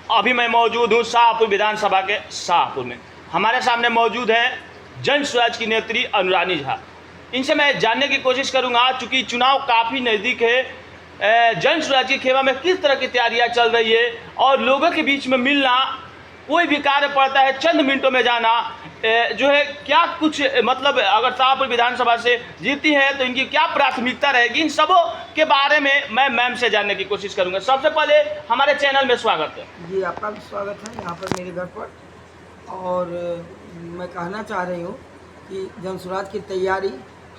अभी मैं मौजूद हूँ शाहपुर विधानसभा के शाहपुर में। हमारे सामने मौजूद है जन स्वराज की नेत्री अनुरानी झा। इनसे मैं जानने की कोशिश करूँगा, चूँकि चुनाव काफ़ी नज़दीक है, जन स्वराज की खेमा में किस तरह की तैयारियाँ चल रही है और लोगों के बीच में मिलना, कोई भी कार्य पड़ता है चंद मिनटों में जाना, जो है क्या कुछ मतलब अगर शाहपुर विधानसभा से जीती है तो इनकी क्या प्राथमिकता रहेगी, इन सबों के बारे में मैं मैम से जानने की कोशिश करूंगा। सबसे पहले हमारे चैनल में स्वागत है। जी, आपका भी स्वागत है यहाँ पर मेरे घर पर। और मैं कहना चाह रही हूँ कि जन स्वराज की तैयारी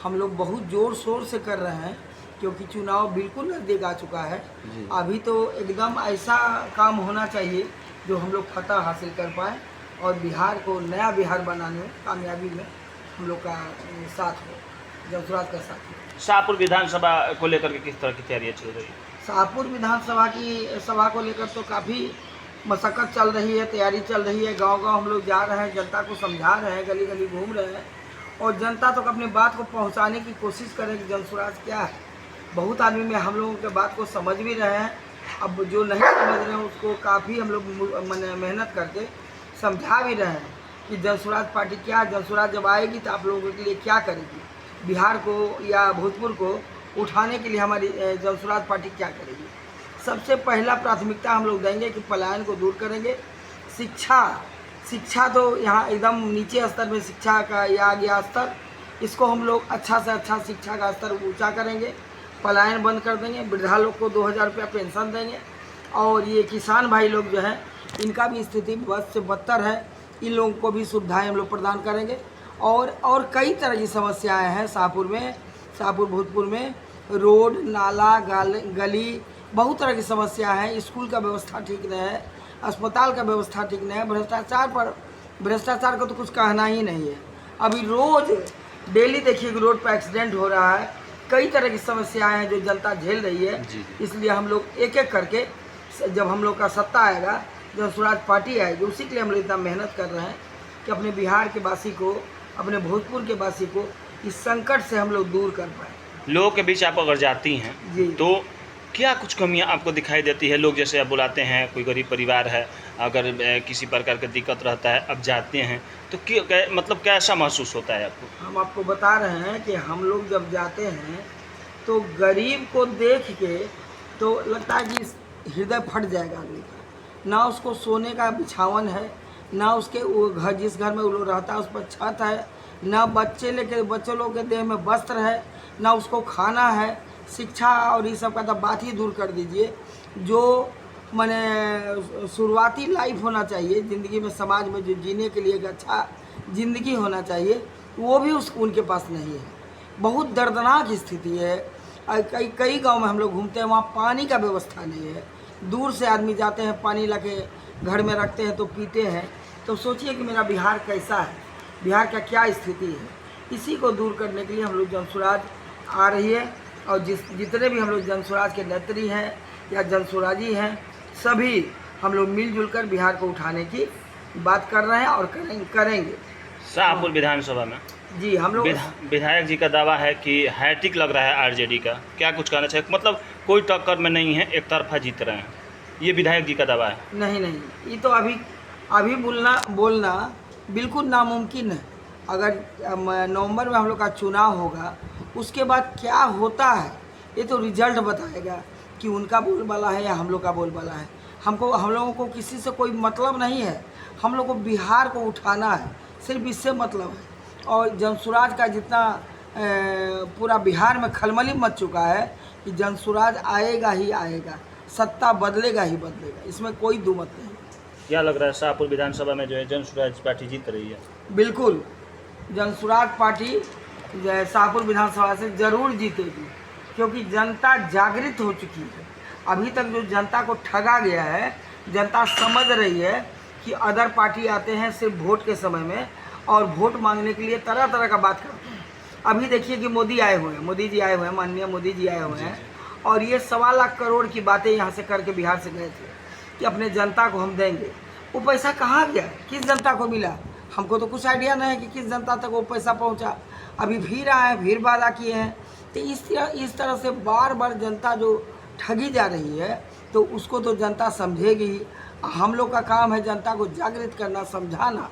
हम लोग बहुत ज़ोर शोर से कर रहे हैं, क्योंकि चुनाव बिल्कुल नज़दीक आ चुका है। अभी तो एकदम ऐसा काम होना चाहिए जो हम लोग फतह हासिल कर पाए और बिहार को नया बिहार बनाने में कामयाबी में हम लोग का साथ हो, जन स्वराज का साथ हो। शाहपुर विधानसभा को लेकर के किस तरह की तैयारियाँ चल रही है? शाहपुर विधानसभा की सभा को लेकर तो काफ़ी मशक्क़त चल रही है, तैयारी चल रही है। गांव-गांव हम लोग जा रहे हैं, जनता को समझा रहे हैं, गली गली घूम रहे हैं और जनता तक अपनी बात को पहुंचाने की कोशिश करें कि जन स्वराज क्या है। बहुत आदमी में हम लोगों के बात को समझ भी रहे हैं, अब जो नहीं समझ रहे हैं उसको काफ़ी हम लोग मेहनत करके समझा भी रहे हैं कि जन स्वराज पार्टी क्या है, जन स्वराज जब आएगी तो आप लोगों के लिए क्या करेगी, बिहार को या भोजपुर को उठाने के लिए हमारी जन स्वराज पार्टी क्या करेगी। सबसे पहला प्राथमिकता हम लोग देंगे कि पलायन को दूर करेंगे। शिक्षा तो यहाँ एकदम नीचे स्तर में शिक्षा का ये आ गया स्तर, इसको हम लोग अच्छा से अच्छा शिक्षा का स्तर ऊंचा करेंगे। पलायन बंद कर देंगे, वृद्धा लोग को 2000 रुपया पेंशन देंगे और ये किसान भाई लोग जो हैं इनका भी स्थिति बद से बदतर है, इन लोगों को भी सुविधाएँ हम लोग प्रदान करेंगे। और कई तरह की समस्याएँ हैं शाहपुर भोजपुर में, रोड नाला गली बहुत तरह की समस्या है। स्कूल का व्यवस्था ठीक नहीं है, अस्पताल का व्यवस्था ठीक नहीं है, भ्रष्टाचार का तो कुछ कहना ही नहीं है। अभी रोज़ डेली देखिए कि रोड पर एक्सीडेंट हो रहा है, कई तरह की समस्याएं हैं जो जनता झेल रही है। इसलिए हम लोग एक एक करके जब हम लोग का सत्ता आएगा, जब स्वराज पार्टी आएगी, उसी के लिए हम लोग इतना मेहनत कर रहे हैं कि अपने बिहार के वासी को, अपने भोजपुर के वासी को इस संकट से हम लोग दूर कर पाए। लोगों के बीच आप अगर जाती हैं तो क्या कुछ कमियां आपको दिखाई देती है? लोग जैसे आप बुलाते हैं, कोई गरीब परिवार है, अगर किसी प्रकार का दिक्कत रहता है, अब जाते हैं तो मतलब कैसा महसूस होता है आपको? हम आपको बता रहे हैं कि हम लोग जब जाते हैं तो गरीब को देख के तो लगता है कि हृदय फट जाएगा आदमी का। ना उसको सोने का बिछावन है, ना उसके वो घर जिस घर में वो लोग रहता है उस पर छत है, ना बच्चे लोग के देह में वस्त्र है, ना उसको खाना है। शिक्षा और ये सब का तो बात ही दूर कर दीजिए। जो माने शुरुआती लाइफ होना चाहिए ज़िंदगी में, समाज में जो जीने के लिए एक अच्छा ज़िंदगी होना चाहिए, वो भी उनके पास नहीं है। बहुत दर्दनाक स्थिति है। कई गांव में हम लोग घूमते हैं, वहाँ पानी का व्यवस्था नहीं है। दूर से आदमी जाते हैं, पानी लाके घर में रखते हैं तो पीते हैं। तो सोचिए कि मेरा बिहार कैसा है, बिहार का क्या स्थिति है। इसी को दूर करने के लिए हम लोग जन स्वराज आ रही है और जितने भी हम लोग जन स्वराज के नेत्री हैं या जन स्वराजी हैं, सभी हम लोग मिलजुल कर बिहार को उठाने की बात कर रहे हैं और करेंगे। शाहपुर विधानसभा में जी हम लोग विधायक जी का दावा है कि हैट्रिक लग रहा है आरजेडी का, क्या कुछ कहना चाहिए? मतलब कोई टक्कर में नहीं है, एक तरफा जीत रहे हैं, ये विधायक जी का दावा है। नहीं, ये तो अभी बोलना बिल्कुल नामुमकिन है। अगर नवंबर में हम लोग का चुनाव होगा, उसके बाद क्या होता है ये तो रिजल्ट बताएगा कि उनका बोलबाला है या हम लोग का बोलबाला है। हम लोगों को किसी से कोई मतलब नहीं है, हम लोग को बिहार को उठाना है, सिर्फ इससे मतलब है। और जन स्वराज का जितना पूरा बिहार में खलबली मच चुका है कि जन स्वराज आएगा ही आएगा, सत्ता बदलेगा ही बदलेगा, इसमें कोई दो मत नहीं। क्या लग रहा है शाहपुर विधानसभा में जो है जन स्वराज पार्टी जीत रही है? बिल्कुल जन स्वराज पार्टी शाहपुर विधानसभा से ज़रूर जीतेगी, क्योंकि जनता जागृत हो चुकी है। अभी तक जो जनता को ठगा गया है, जनता समझ रही है कि अदर पार्टी आते हैं सिर्फ वोट के समय में और वोट मांगने के लिए तरह तरह का बात करते हैं। अभी देखिए कि मोदी जी आए हुए हैं, माननीय मोदी जी आए हुए हैं और ये 1.25 लाख करोड़ की बातें यहाँ से करके बिहार से गए थे कि अपने जनता को हम देंगे। वो पैसा कहाँ गया, किस जनता को मिला? हमको तो कुछ आइडिया नहीं है कि किस जनता तक वो पैसा पहुँचा। अभी भीड़ आए, भीड़ वादा किए हैं। तो इस तरह से बार बार जनता जो ठगी जा रही है तो उसको तो जनता समझेगी। हम लोग का काम है जनता को जागृत करना, समझाना।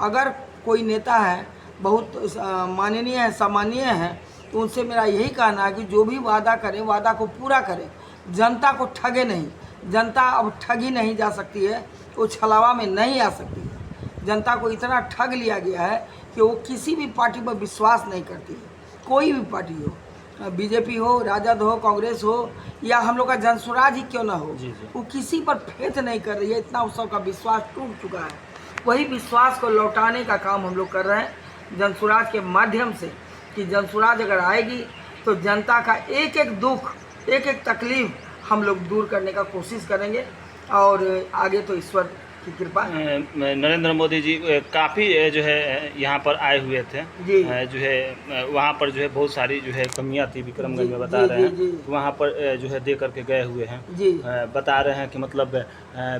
अगर कोई नेता है बहुत माननीय है, सम्मानीय है, तो उनसे मेरा यही कहना है कि जो भी वादा करें वादा को पूरा करें, जनता को ठगे नहीं। जनता अब ठगी नहीं जा सकती है, वो छलावा में नहीं आ सकती है। जनता को इतना ठग लिया गया है कि वो किसी भी पार्टी पर विश्वास नहीं करती है। कोई भी पार्टी हो, बीजेपी हो, राजद हो, कांग्रेस हो, या हम लोग का जनसुराज ही क्यों ना हो, वो किसी पर फेथ नहीं कर रही है। इतना उस सबका विश्वास टूट चुका है। वही विश्वास को लौटाने का काम हम लोग कर रहे हैं जनसुराज के माध्यम से, कि जनसुराज अगर आएगी तो जनता का एक एक दुख, एक एक तकलीफ हम लोग दूर करने का कोशिश करेंगे। और आगे तो ईश्वर की कृपा। नरेंद्र मोदी जी काफ़ी जो है यहाँ पर आए हुए थे जी। जो है वहाँ पर जो है बहुत सारी जो है कमियाँ थी, विक्रमगंज जी, में बता जी, रहे हैं। जी, जी। वहाँ पर जो है दे करके गए हुए हैं। जी। बता रहे हैं कि मतलब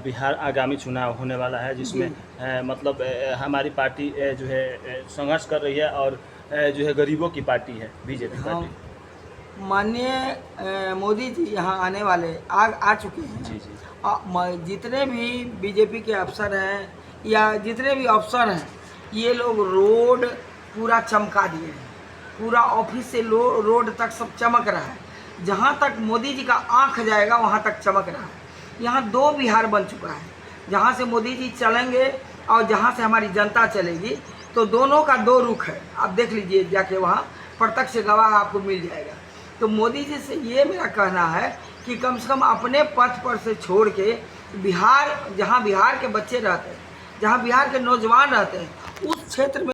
बिहार आगामी चुनाव होने वाला है, जिसमें मतलब हमारी पार्टी जो है संघर्ष कर रही है और जो है गरीबों की पार्टी है बीजेपी पार्टी। माननीय मोदी जी यहाँ आने वाले आ चुके हैं। जी जी। जितने भी बीजेपी के अफसर हैं या जितने भी अफसर हैं, ये लोग रोड पूरा चमका दिए हैं। पूरा ऑफिस से रोड तक सब चमक रहा है। जहाँ तक मोदी जी का आँख जाएगा वहाँ तक चमक रहा है। यहाँ 2 बिहार बन चुका है, जहाँ से मोदी जी चलेंगे और जहाँ से हमारी जनता चलेगी, तो दोनों का 2 रुख है। आप देख लीजिए जाके, वहाँ प्रत्यक्ष गवाह आपको मिल जाएगा। तो मोदी जी से ये मेरा कहना है कि कम से कम अपने पथ पर से छोड़ के बिहार, जहाँ बिहार के बच्चे रहते हैं, जहाँ बिहार के नौजवान रहते हैं, उस क्षेत्र में